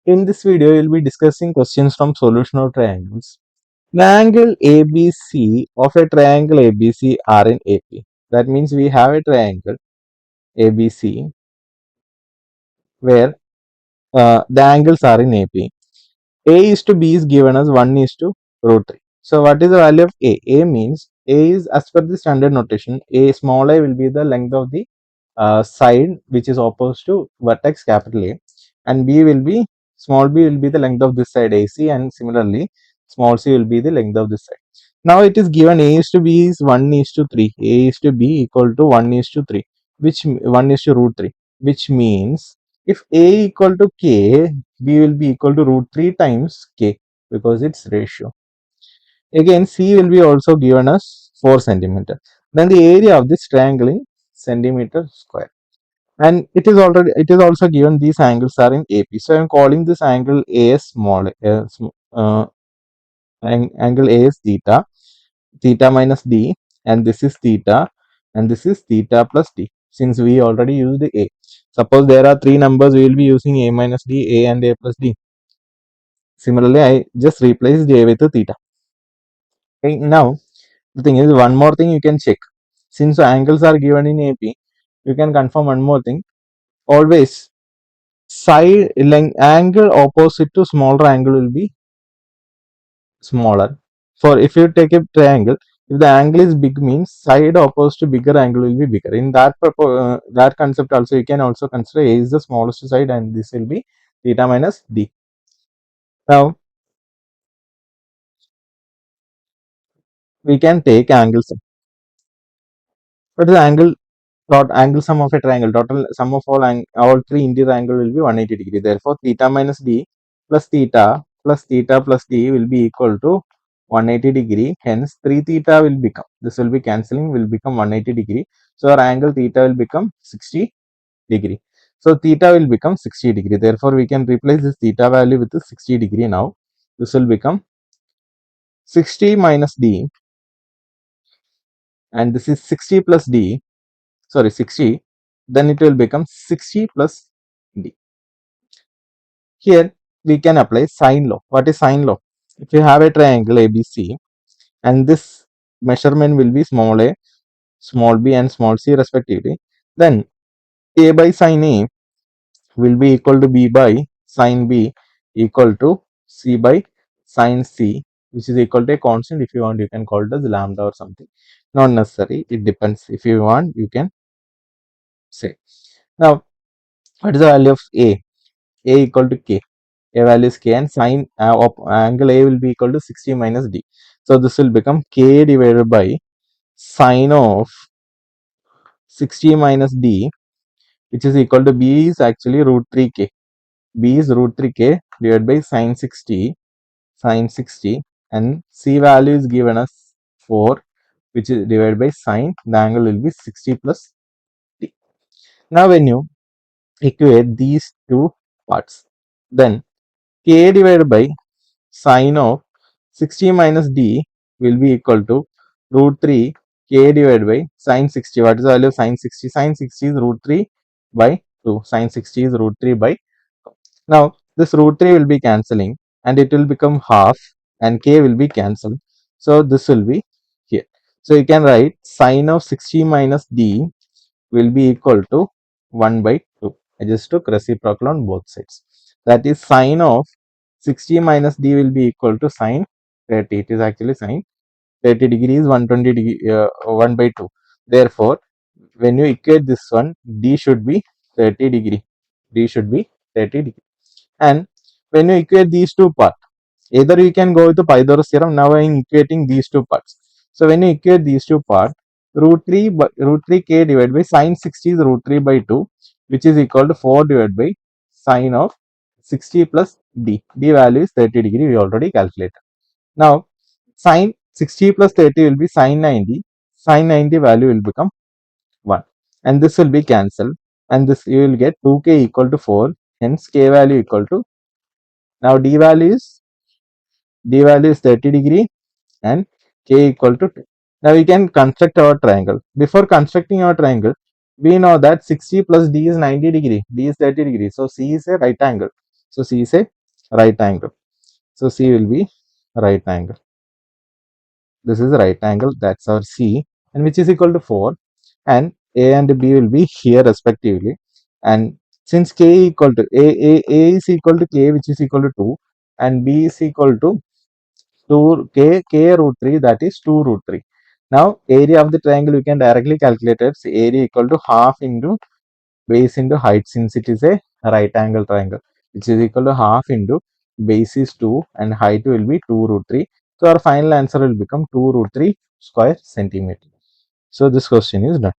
In this video, we will be discussing questions from solution of triangles. The angle ABC of a triangle ABC are in AP. That means we have a triangle ABC where the angles are in AP. A is to B is given as 1 is to root 3. So what is the value of A? A means A is, as per the standard notation, A small a will be the length of the side which is opposed to vertex capital A, and B will be, small b will be the length of this side AC, and similarly small c will be the length of this side. Now it is given A is to B is 1 is to 3. A is to B equal to 1 is to 3, which 1 is to root 3, which means if A equal to K, B will be equal to root 3 times K because it's ratio. Again, C will be also given as 4 centimeter. Then the area of this triangle in centimeter square. And it is also given these angles are in AP. So I am calling this angle A as small. Angle A is theta, theta minus D, and this is theta, and this is theta plus D. Since we already used A. Suppose there are three numbers, we will be using A minus D, A and A plus D. Similarly, I just replaced A with theta. Okay, now the thing is, one more thing you can check. Since the angles are given in AP, you can confirm one more thing. Always side length angle opposite to smaller angle will be smaller. For if you take a triangle, if the angle is big, means side opposed to bigger angle will be bigger. In that that concept also, you can also consider A is the smallest side, and this will be theta minus D. Now we can take angles. What is the angle sum of a triangle? Total sum of all three interior angle will be 180 degree. Therefore, theta minus D plus theta plus D will be equal to 180 degree. Hence, 3 theta will become, this will be cancelling, will become 180 degree. So our angle theta will become 60 degree. So theta will become 60 degree. Therefore, we can replace this theta value with the 60 degree now. This will become 60 minus D, and this is 60 plus D, sorry 60, then it will become 60 plus D. Here we can apply sine law. What is sine law? If you have a triangle ABC and this measurement will be small a, small b and small c respectively, then A by sine A will be equal to B by sine B equal to C by sine C, which is equal to a constant. If you want, you can call it as lambda or something. Not necessary, it depends. If you want, you can say. Now, what is the value of A? A equal to K. A value is K, and sine of angle A will be equal to 60 minus D. So this will become K divided by sine of 60 minus D, which is equal to B is actually root 3K. B is root 3K divided by sine 60, and C value is given as 4, which is divided by sine. The angle will be 60 plus D. Now when you equate these two parts, then K divided by sine of 60 minus D will be equal to root 3 K divided by sine 60. What is the value of sine 60? Sine 60 is root 3 by 2. Sine 60 is root 3 by 2. Now this root 3 will be cancelling, and it will become half, and K will be cancelled. So this will be here. So you can write sine of 60 minus D will be equal to 1 by 2. I just took reciprocal on both sides. That is sine of 60 minus D will be equal to sine 30. It is actually sine 30 degrees, 120 degree, 1 by 2. Therefore, when you equate this one, D should be 30 degree. D should be 30 degree. And when you equate these two parts, either you can go with the Pythagoras theorem. Now I am equating these two parts. So when you equate these two parts, root 3 K divided by sine 60 is root 3 by 2, which is equal to 4 divided by sine of 60 plus D. D value is 30 degree. We already calculated. Now sine 60 plus 30 will be sine 90. Sine 90 value will become 1, and this will be cancelled, and this you will get 2K equal to 4. Hence K value equal to, now D value is 30 degree and K equal to 2. Now we can construct our triangle. Before constructing our triangle, we know that 60 plus D is 90 degree, D is 30 degree. So C is a right angle. So C is a right angle. So C will be right angle. This is right angle, that's our C, and which is equal to 4, and A and B will be here respectively. And since K equal to A is equal to K, which is equal to 2, and B is equal to 2 K root 3, that is 2 root 3. Now area of the triangle we can directly calculate it. Area equal to half into base into height, since it is a right angle triangle, which is equal to half into base is 2 and height will be 2 root 3. So our final answer will become 2 root 3 square centimeter. So this question is done.